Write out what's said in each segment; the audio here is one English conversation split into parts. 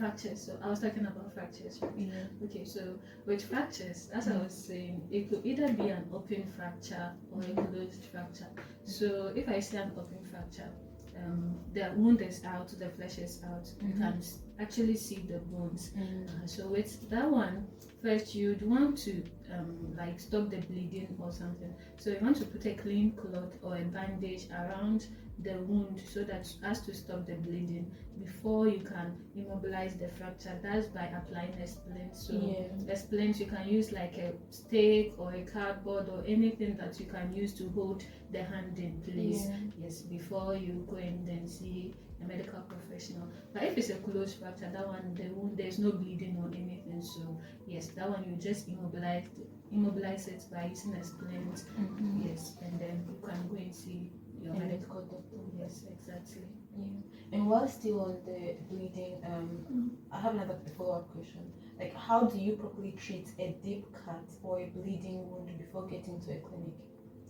fractures. So I was talking about fractures, right? Yeah. Okay, so with fractures, as I was saying, it could either be an open fracture or a closed fracture. So if I say an open fracture, the wound is out, the flesh is out, you can actually see the bones. So with that one, first you'd want to like stop the bleeding or something. So you want to put a clean cloth or a bandage around the wound so that as to stop the bleeding before you can immobilize the fracture. That's by applying a splint. So a splint, you can use like a stake or a cardboard or anything that you can use to hold the hand in place. Yes, before you go and then see a medical professional. But if it's a closed fracture, that one, the wound, there's no bleeding or anything. So yes, that one you just immobilize it by using a splint. Yes, and then you can go and see your medical doctor. Yes, exactly. Yeah. And while still on the bleeding, I have another follow-up question. Like, how do you properly treat a deep cut or a bleeding wound before getting to a clinic?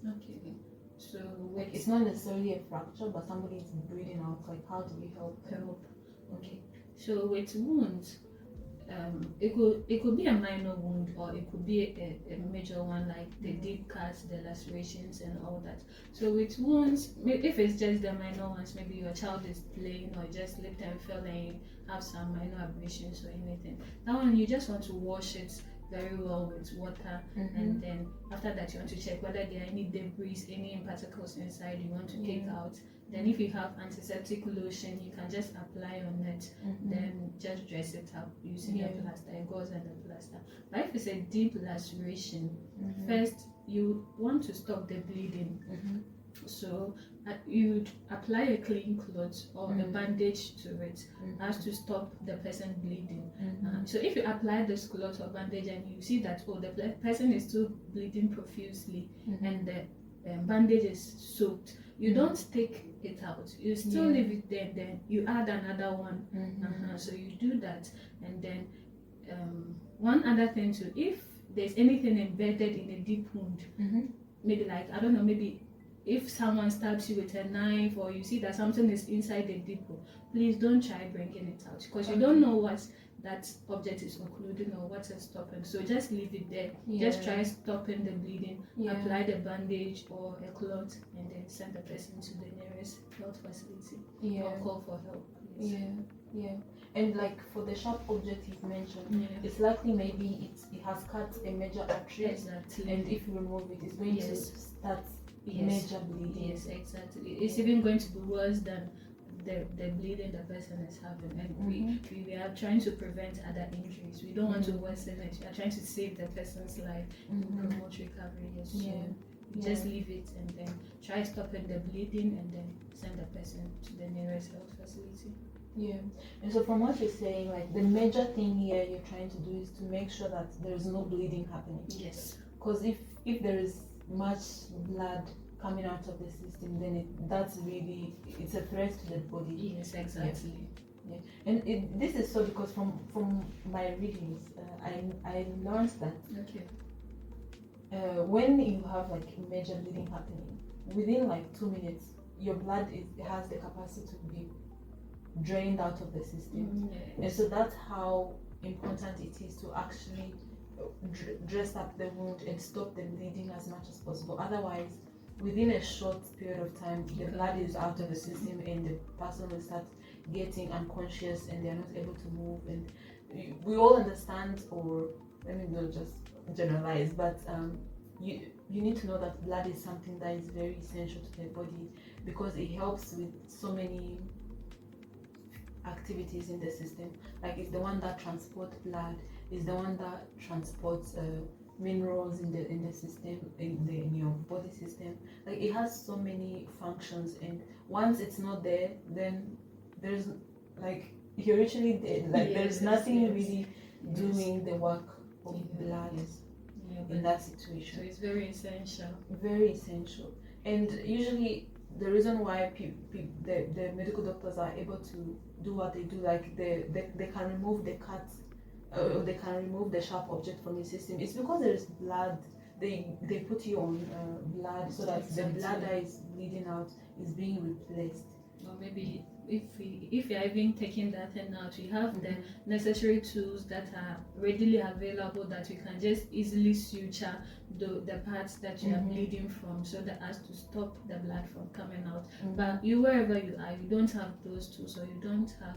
Okay. So like, it's not necessarily a fracture, but somebody is bleeding out. Like, how do we help? Okay. So with wounds, it could be a minor wound or it could be a major one, like the deep cuts, the lacerations and all that. So with wounds, if it's just the minor ones, maybe your child is playing or just slipped and fell and you have some minor abrasions or anything, that one you just want to wash it very well with water, and then after that you want to check whether there are any debris, any particles inside you want to take out. Then if you have antiseptic lotion, you can just apply on it, then just dress it up using a plaster, a gauze and a plaster. But if it's a deep laceration, first you want to stop the bleeding. So you'd apply a clean cloth or a bandage to it as to stop the person bleeding. So if you apply this cloth or bandage and you see that the person is still bleeding profusely and the bandage is soaked, you don't take it out, you still leave it there, then you add another one. So you do that, and then one other thing too, if there's anything embedded in a deep wound, maybe like, I don't know, maybe if someone stabs you with a knife or you see that something is inside the deep hole, please don't try bringing it out, because you don't know what that object is occluding or what is stopping. So just leave it there. Just try stopping the bleeding, apply the bandage or a cloth, and then send the person to the nearest health facility or call for help. And like for the sharp object you've mentioned, it's likely maybe it has cut a major artery, and if you remove it, it's going to start major bleeding. Yes, exactly. It's even going to be worse than the bleeding the person is having, and we are trying to prevent other injuries. We don't want to worsen it. We are trying to save the person's life and promote recovery. Just leave it and then try stopping the bleeding and then send the person to the nearest health facility. And so from what you're saying, like the major thing here you're trying to do is to make sure that there is no bleeding happening. Yes. Because if there is much blood coming out of the system, then it's a threat to the body. Yes, exactly. And this is so because from my readings, I learned that when you have like major bleeding happening, within like 2 minutes, your blood has the capacity to be drained out of the system. And so that's how important it is to actually dress up the wound and stop the bleeding as much as possible. Otherwise, within a short period of time, the blood is out of the system and the person will start getting unconscious and they're not able to move. And we all understand, or let me not just generalize, but you need to know that blood is something that is very essential to the body because it helps with so many activities in the system. Like it's the one that transports blood, is the one that transports minerals in the system, in your body system. Like it has so many functions, and once it's not there, then there's like you're literally dead. Like there's nothing really doing the work of blood in that situation. So it's very essential. Very essential. And usually the reason why the medical doctors are able to do what they do, like they can remove the cut, they can remove the sharp object from the system, it's because there is blood. They put you on blood so that the blood that is bleeding out is being replaced. Or maybe if you're even taking that thing out, you have the necessary tools that are readily available that you can just easily suture the parts that you are bleeding from, so that as to stop the blood from coming out. But you, wherever you are, you don't have those tools, or you don't have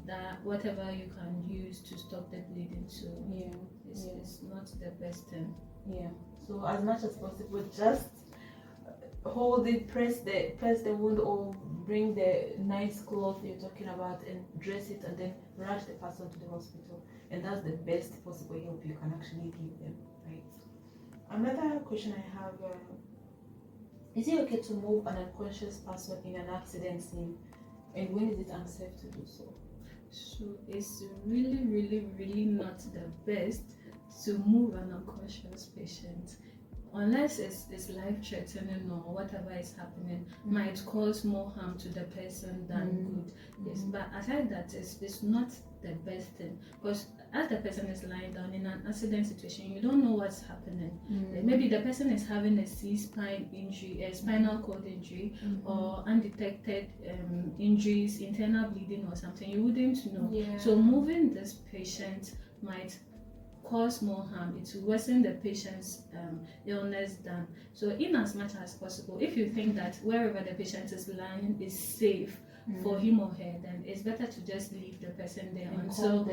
that whatever you can use to stop the bleeding. So it's not the best thing. Yeah. So as much as possible, just hold it, press the wound, or bring the nice cloth you're talking about and dress it, and then rush the person to the hospital. And that's the best possible help you can actually give them, right? Another question I have, is it okay to move an unconscious person in an accident scene, and when is it unsafe to do so? So it's really, really, really not the best to move an unconscious patient, unless it's life-threatening or whatever is happening might cause more harm to the person than good. Yes, but aside that, it's not the best thing, because as the person is lying down in an accident situation, you don't know what's happening. Maybe the person is having a C-spine injury, a spinal cord injury, or undetected injuries, internal bleeding or something. You wouldn't know. So moving this patient might cause more harm. It will worsen the patient's illness than. So in as much as possible, if you think that wherever the patient is lying is safe for him or her, then it's better to just leave the person there and until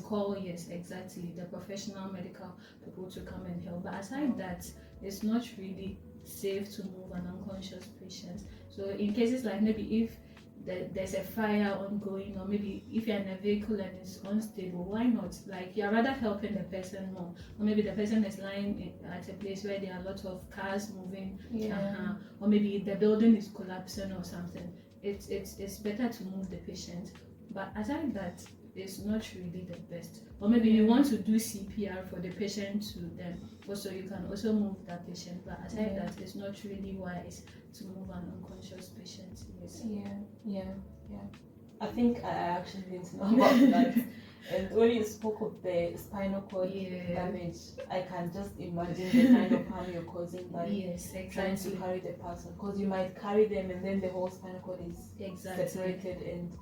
call exactly the professional medical people to come and help. But aside that, it's not really safe to move an unconscious patient. So in cases like maybe if there's a fire ongoing, or maybe if you're in a vehicle and it's unstable, why not? Like, you're rather helping the person more, or maybe the person is lying at a place where there are a lot of cars moving, or maybe the building is collapsing or something. It's better to move the patient. But aside that, it's not really the best. Or maybe you want to do CPR for the patient to then also you can also move that patient. But aside that, it's not really wise to move an unconscious patient. Yes. Yeah. I think I actually didn't know about that. And when you spoke of the spinal cord damage, I can just imagine the kind of harm you're causing by trying to carry the person, because you might carry them and then the whole spinal cord is separated, and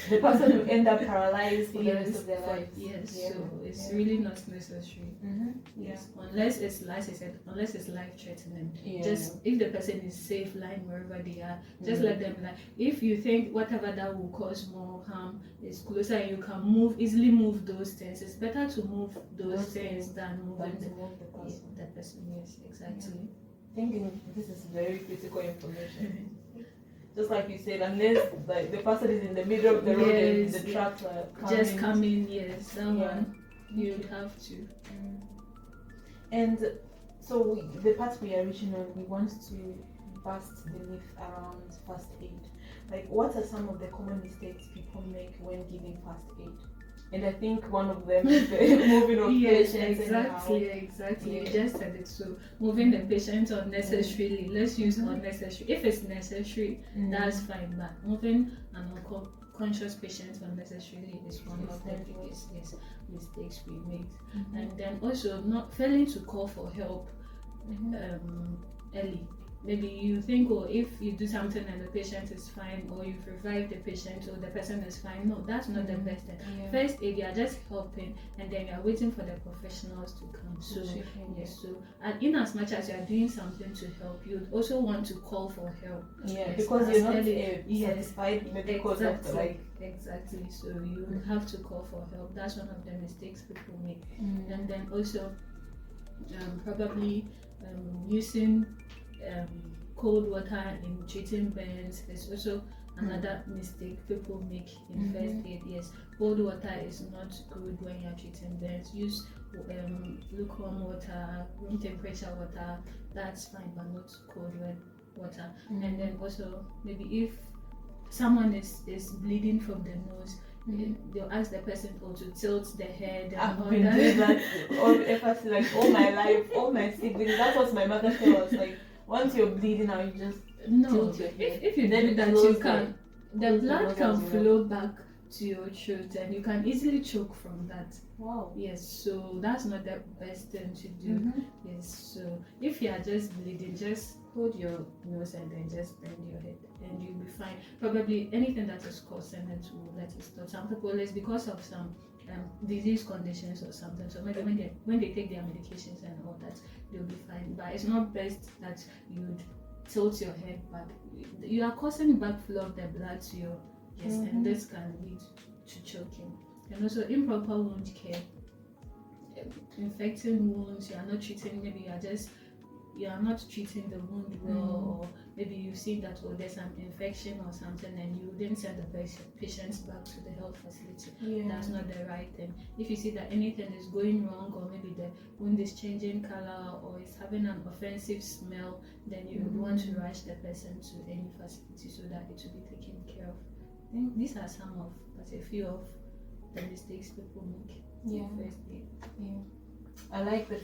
the person will end up paralyzed for the rest of their life. So it's really not necessary. Unless it's, like I said, unless it's life-threatening. Just if the person is safe lying wherever they are, just let them lie. If you think whatever that will cause more harm is closer and you can easily move those things, it's better to move those things than moving the person. Yes, exactly. Thinking this is very critical information. Just like you said, unless like the person is in the middle of the road and the truck just coming, that one you would have to. And so the part we are reaching on, we want to bust the myth around first aid. Like, what are some of the common mistakes people make when giving first aid? And I think one of them is the moving of patients. Exactly. You just said it. So moving the patient unnecessarily. Let's use unnecessary. If it's necessary, that's fine. But moving an unconscious patient unnecessarily is one of the biggest mistakes we make. And then also not failing to call for help early. Maybe you think, if you do something and the patient is fine, or you've revived the patient, or the person is fine. No, that's not the best thing. First aid, you are just helping, and then you are waiting for the professionals to come. So and in as much as you are doing something to help, you also want to call for help. Because you're not satisfied medical doctor. Exactly. So you have to call for help. That's one of the mistakes people make. And then also probably using cold water in treating burns is also another mistake people make in first aid. Yes, cold water is not good when you're treating burns. Use lukewarm water, room temperature water. That's fine, but not cold water. And then also maybe if someone is bleeding from the nose, they'll ask the person to tilt the head. I've been doing that all my life, all my siblings. That's what my mother told us. Like, once you're bleeding out, you just tilt your head. If you do that, you can. The blood can flow back to your throat, and you can easily choke from that. Wow. Yes, so that's not the best thing to do. Yes, so if you are just bleeding, just hold your nose and then just bend your head and you'll be fine. Probably anything that is causing it will let it stop. Some people, it's because of some disease conditions or something. So maybe when they take their medications and all that, they'll be fine. But it's not best that you'd tilt your head back. You are causing backflow of the blood to your chest, and this can lead to choking. And also improper wound care, infecting wounds. You are not treating. Maybe you are not treating the wound well, or maybe you've seen that there's an infection or something and you didn't send the patients back to the health facility. That's not the right thing. If you see that anything is going wrong, or maybe the wound is changing color or it's having an offensive smell, then you would want to rush the person to any facility so that it will be taken care of. I think these are but a few of the mistakes people make. First aid. I like the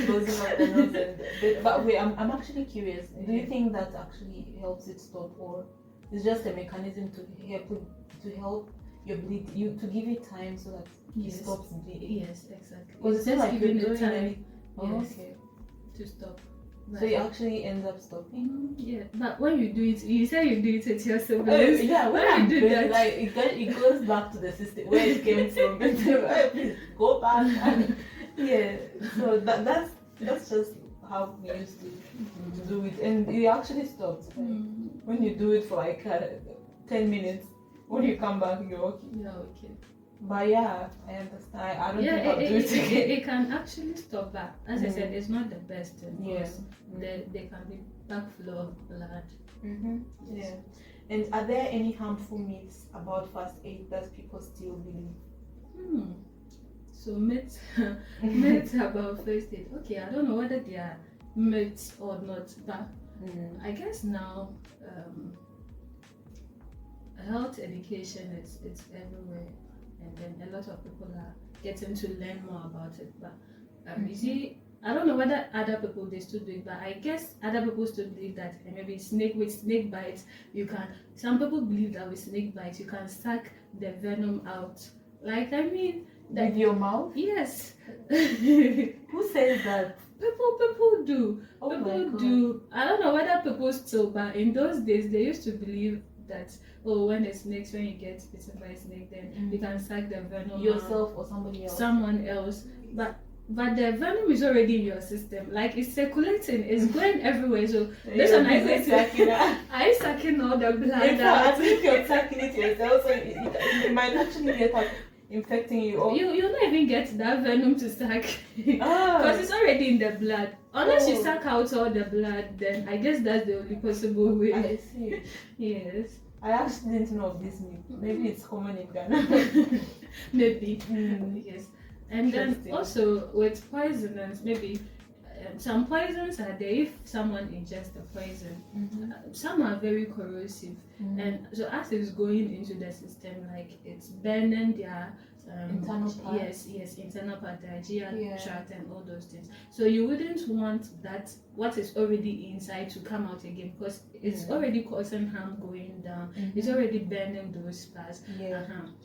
closing of the nose. But wait, I'm actually curious. Do you think that actually helps it stop, or it's just a mechanism to help your bleed, to give it time so that it stops bleeding? Yes, exactly. Because it's like giving you're it time. Okay. To stop. So it actually ends up stopping. Yeah, but when you do it, you say you do it with yourself. Yeah, when you do that, like it goes back to the system where it came from. Please go back. Yeah, so that's just how we used to do it, and it actually stopped. When you do it for like 10 minutes, when you come back, you're okay. Yeah, okay. But yeah, I understand. I don't think I'll do it again. It can actually stop that. As I said, it's not the best thing. Because there can be backflow of blood. Yeah. And are there any harmful myths about first aid that people still believe? So myths about first aid. Okay, I don't know whether they are myths or not, but I guess now health education it's everywhere, and then a lot of people are getting to learn more about it. But you see, I don't know whether other people they still do it, but I guess other people still believe that maybe with snake bites you can. Some people believe that with snake bites you can suck the venom out. Like with your mouth? Yes. Who says that? People do. Oh people do. I don't know whether people still, but in those days they used to believe that when you get bitten by a snake, then you can suck the venom yourself or someone else. But the venom is already in your system, like it's circulating, it's going everywhere. So this one are you sucking all the blood? I think you're sucking it yourself, so it might actually get infecting you. Or you'll not even get that venom to suck because it's already in the blood. Unless you suck out all the blood, then I guess that's the only possible way. I see. Yes. I actually didn't know of this myth. Maybe it's common in Ghana. Maybe. Yes. And then also with poisons, maybe some poisons are there if someone ingests the poison. Some are very corrosive, and so as it's going into the system, like it's burning their internal part. Yes, internal part, the GI tract and all those things. So you wouldn't want that what is already inside to come out again, because it's already causing harm going down. It's already burning those parts.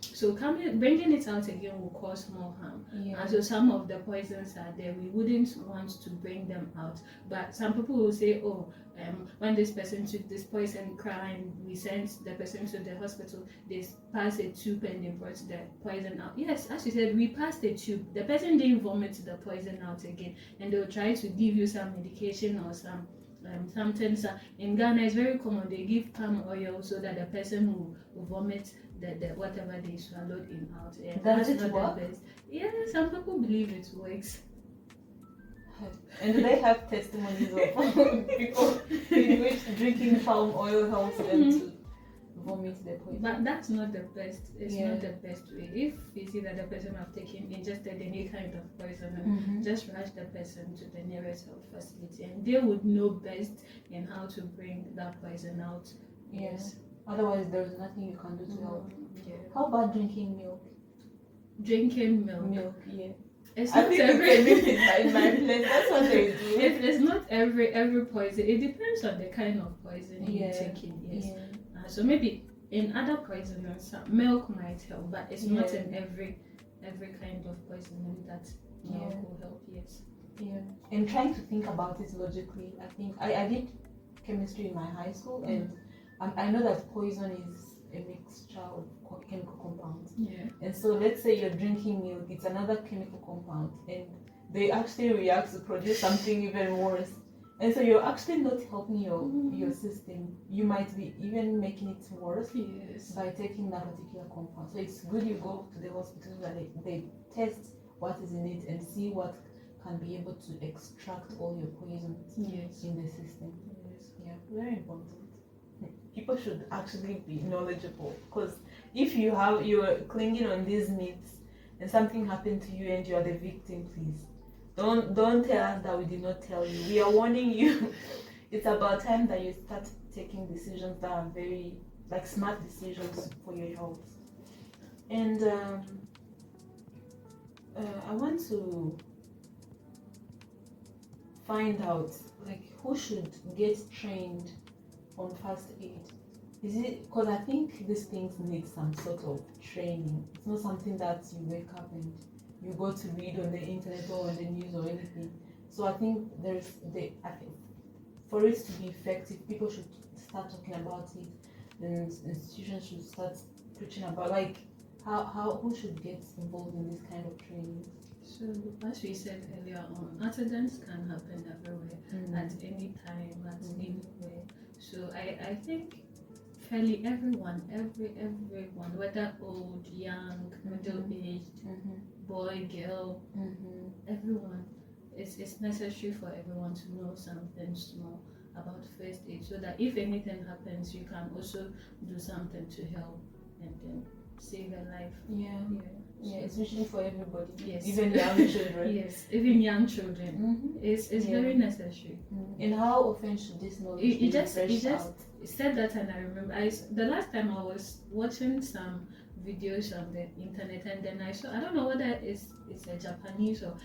So bringing it out again will cause more harm. And so some of the poisons are there. We wouldn't want to bring them out. But some people will say, when this person took this poison crime, we sent the person to the hospital, they passed a tube and they brought the poison out. Yes, as you said, we passed a tube. The person didn't vomit the poison out again, and they'll try to give you some medication or some something. In Ghana, it's very common. They give palm oil so that the person will vomit the whatever they swallowed in out. Does it work? The best. Yeah, some people believe it works. And do they have testimonies of people in which drinking palm oil helps them to vomit the poison? But that's not the best. It's not the best way. If you see that the person have ingested any kind of poison, just rush the person to the nearest health facility, and they would know best in how to bring that poison out. Yes. Otherwise, there's nothing you can do to help. How about drinking milk? Drinking milk. Milk, yeah. It's not in my place. That's what they do. It's not every poison. It depends on the kind of poison you're taking. Yes. So maybe in other poisons, milk might help, but it's not in every kind of poisoning that milk will help. Yes. Yeah, and trying to think about it logically. I think I did chemistry in my high school, and I know that poison is a mixture of chemical compounds. Yeah. And so let's say you're drinking milk, it's another chemical compound, and they actually react to produce something even worse. And so you're actually not helping your system. You might be even making it worse by taking that particular compound. So it's good you go to the hospital so that they test what is in it and see what can be able to extract all your poisons in the system. Yeah, very important. People should actually be knowledgeable, because if you're clinging on these myths and something happened to you and you are the victim, please don't tell us that we did not tell you. We are warning you. It's about time that you start taking decisions that are very smart decisions for your health. And I want to find out who should get trained on first aid. Is it because I think these things need some sort of training? It's not something that you wake up and you go to read on the internet or on the news or anything. So I think for it to be effective, people should start talking about it, and institutions should start preaching about who should get involved in this kind of training. So as we said earlier on, accidents can happen everywhere, at any time, at anywhere. So I think fairly everyone, whether old, young, middle-aged, boy, girl, everyone, it's necessary for everyone to know something small about first aid, so that if anything happens, you can also do something to help and then save a life. Yeah, it's usually for everybody. Yes. Even young children. Yes, even young children. It's very necessary. And how often should this knowledge be refreshed out? Said that, and I remember the last time I was watching some videos on the internet, and then I saw, I don't know whether it's a Japanese or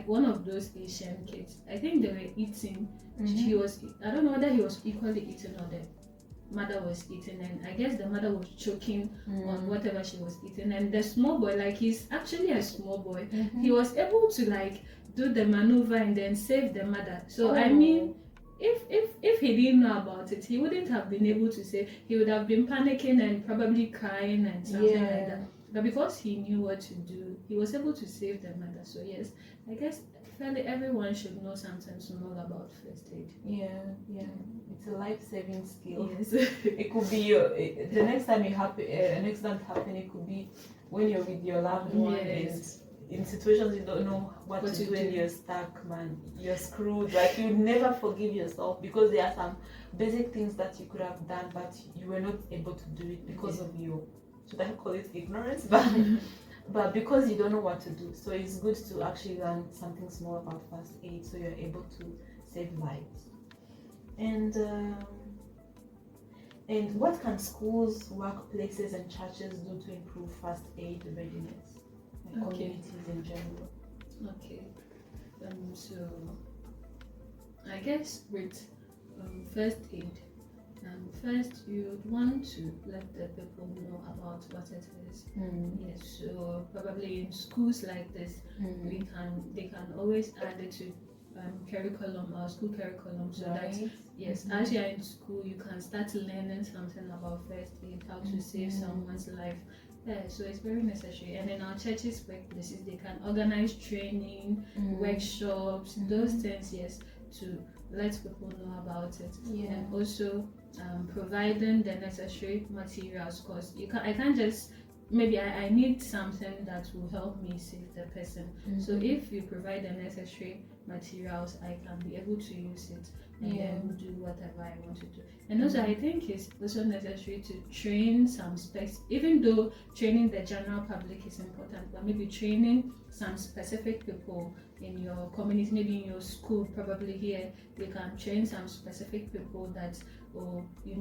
one of those Asian kids. I think they were eating. I don't know whether he was equally eating or the mother was eating, and I guess the mother was choking on whatever she was eating, and the small boy, he's actually a small boy, he was able to do the maneuver and then save the mother. So I mean, if he didn't know about it, he wouldn't have been able to save. He would have been panicking and probably crying and something like that. But because he knew what to do, he was able to save the mother. So yes, I guess fairly everyone should know something small about first aid. Yeah. It's a life-saving skill. Yes. It could be the next time an accident happens, it could be when you're with your loved one, and in situations you don't know what to do and you're stuck, man. You're screwed. You'd never forgive yourself, because there are some basic things that you could have done, but you were not able to do it because of your, should I call it ignorance? But because you don't know what to do. So it's good to actually learn something small about first aid, so you're able to save lives. And what can schools, workplaces, and churches do to improve first aid readiness, and communities in general? Okay. So I guess with first aid, first you would want to let the people know about what it is. Yes. So probably in schools like this, they can always add it to curriculum or school curriculum, so that as you're in school, you can start learning something about first aid, how to save someone's life. So it's very necessary. And in our churches, workplaces, they can organize training, workshops, those things, to let people know about it. And also providing the necessary materials, because I can't just, maybe I need something that will help me save the person. So if you provide the necessary materials, I can be able to use it and then do whatever I want to do. And also I think it's also necessary to train some even though training the general public is important, but maybe training some specific people in your community, maybe in your school, probably here, you can train some specific people that, they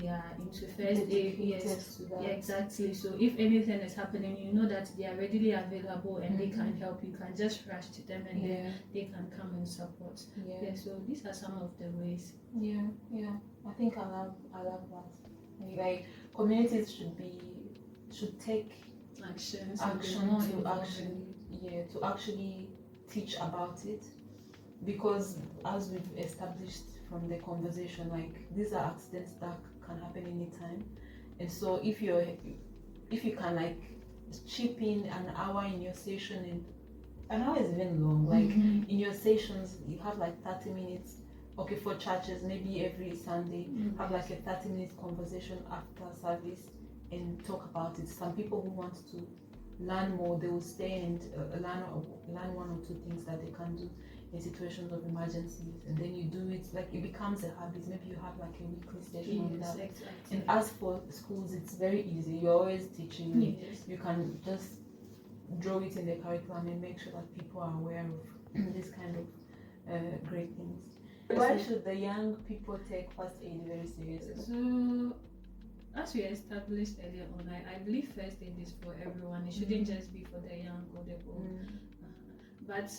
are into first aid. Exactly. So if anything is happening, you know that they are readily available and they can help. You can just rush to them and then they can come and support. So these are some of the ways. I think I love that. Communities should take action to actually teach about it, because as we've established from the conversation, like these are accidents that can happen anytime, and so if you can like chip in an hour in your session, and an hour is even long, like in your sessions you have like 30 minutes. Okay, for churches, maybe every Sunday, have like a 30-minute conversation after service and talk about it. Some people who want to learn more, they will stay and learn one or two things that they can do in situations of emergencies, and then you do it, like it becomes a habit. Maybe you have like a weekly session on that. Exactly. And as for schools, it's very easy. You're always teaching. Yes. You can just draw it in the curriculum and make sure that people are aware of this kind of great things. Why should the young people take first aid very seriously? So, as we established earlier on, I believe first aid is for everyone. It shouldn't just be for the young or the old. But,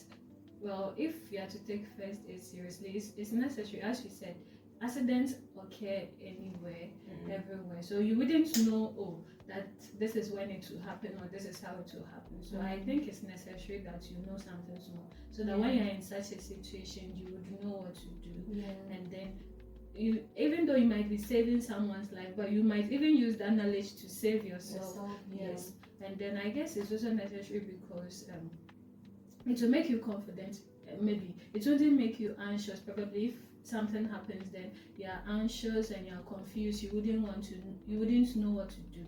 well, if you are to take first aid seriously, it's necessary. As we said, accidents occur anywhere, everywhere. So you wouldn't know, that this is when it will happen or this is how it will happen. So I think it's necessary that you know something small, so that when you're in such a situation, you would know what to do. And then you, even though you might be saving someone's life, but you might even use that knowledge to save yourself. Yes. And then I guess it's also necessary because it will make you confident. Maybe it wouldn't make you anxious. Probably if something happens, then you're anxious and you're confused. You wouldn't know what to do.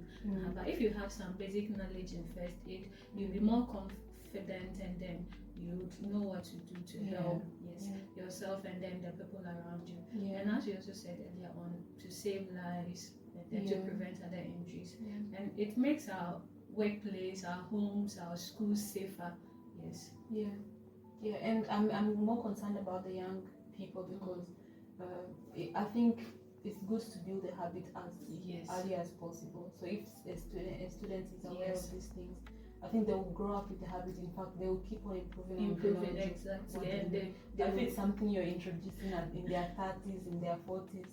But if you have some basic knowledge in first aid, you'll be more confident, and then you would know what to do to help yourself and then the people around you. And as you also said earlier on, to save lives and then to prevent other injuries. And it makes our workplace, our homes, our schools safer. Yes. Yeah, and I'm more concerned about the young people because I think it's good to build a habit as early as possible. So if a student is aware of these things, I think they will grow up with the habit. In fact, they will keep on improving. Exactly. And if it's something you're introducing in their 30s, in their 40s,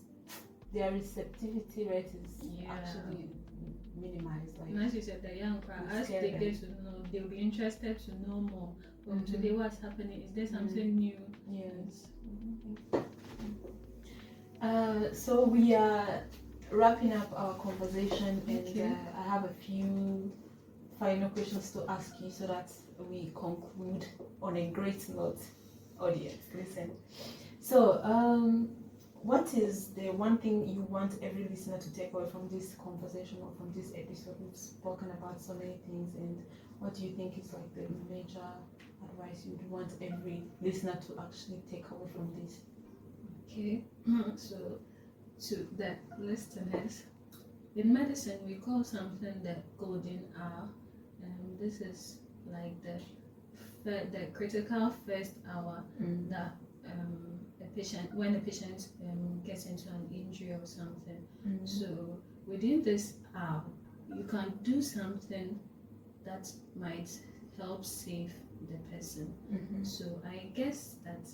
their receptivity rate is actually minimized. Like, and as you said, the young crowd, as they get to know, they'll be interested to know more. From today, what's happening? Is there something new? Yes. So we are wrapping up our conversation, and I have a few final questions to ask you so that we conclude on a great note. Audience, listen. So, what is the one thing you want every listener to take away from this conversation or from this episode? We've spoken about so many things, and what do you think is like the major advice you would want every listener to actually take away from this? Okay, so to the listeners, in medicine we call something the golden hour, and this is like the critical first hour that when a patient gets into an injury or something. So within this hour, you can do something that might help save the person. So I guess that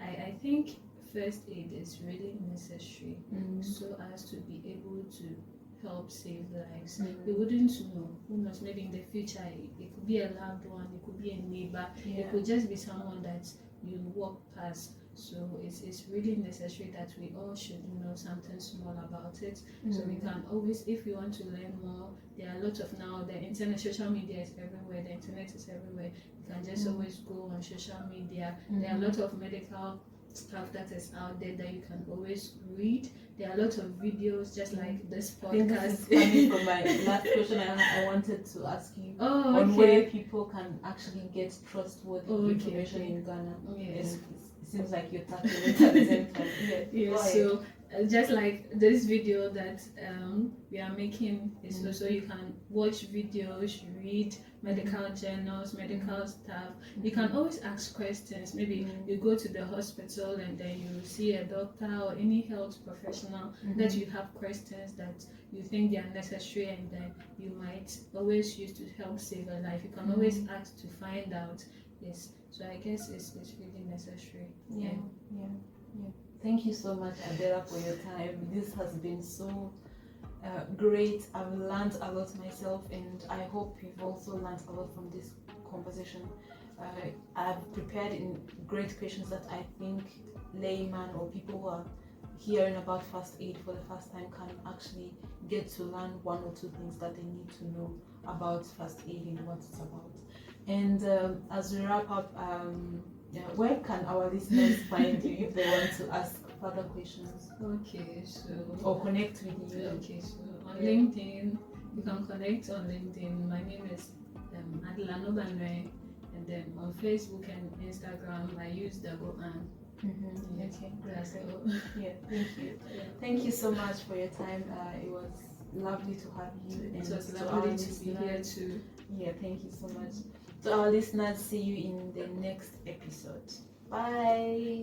I think first aid is really necessary so as to be able to help save lives. We wouldn't know. Who knows? Maybe in the future it could be a loved one, it could be a neighbor, it could just be someone that you walk past. So it's really necessary that we all should know something small about it. So we can always, if we want to learn more, there are a lot of now, the internet, social media is everywhere, the internet is everywhere. You can just always go on social media. There are a lot of medical stuff that is out there that you can always read. There are a lot of videos, just like this podcast. This is coming from my last question I wanted to ask you on where people can actually get trustworthy information in Ghana. Yes. It seems like you're tackling it at the same time. So just like this video that we are making is so you can watch videos, read medical journals, medical stuff. You can always ask questions. Maybe you go to the hospital and then you see a doctor or any health professional that you have questions that you think they are necessary, and then you might always use to help save a life. You can always ask to find out. Yes, so I guess it's really necessary. Yeah. Thank you so much, Adela, for your time. This has been so great. I've learned a lot myself, and I hope you've also learned a lot from this conversation. I've prepared in great questions that I think layman or people who are hearing about first aid for the first time can actually get to learn one or two things that they need to know about first aid and what it's about. And as we wrap up, where can our listeners find you if they want to ask further questions? Okay, so or connect with you. Okay, so on LinkedIn, you can connect on LinkedIn. My name is Adela Nubanue, and then on Facebook and Instagram, I use Dagoe Adela. Okay, That's all. Yeah, thank you. Thank you so much for your time. It was lovely to have you. And it was lovely to be here too. Yeah, thank you so much. To our listeners, see you in the next episode. Bye.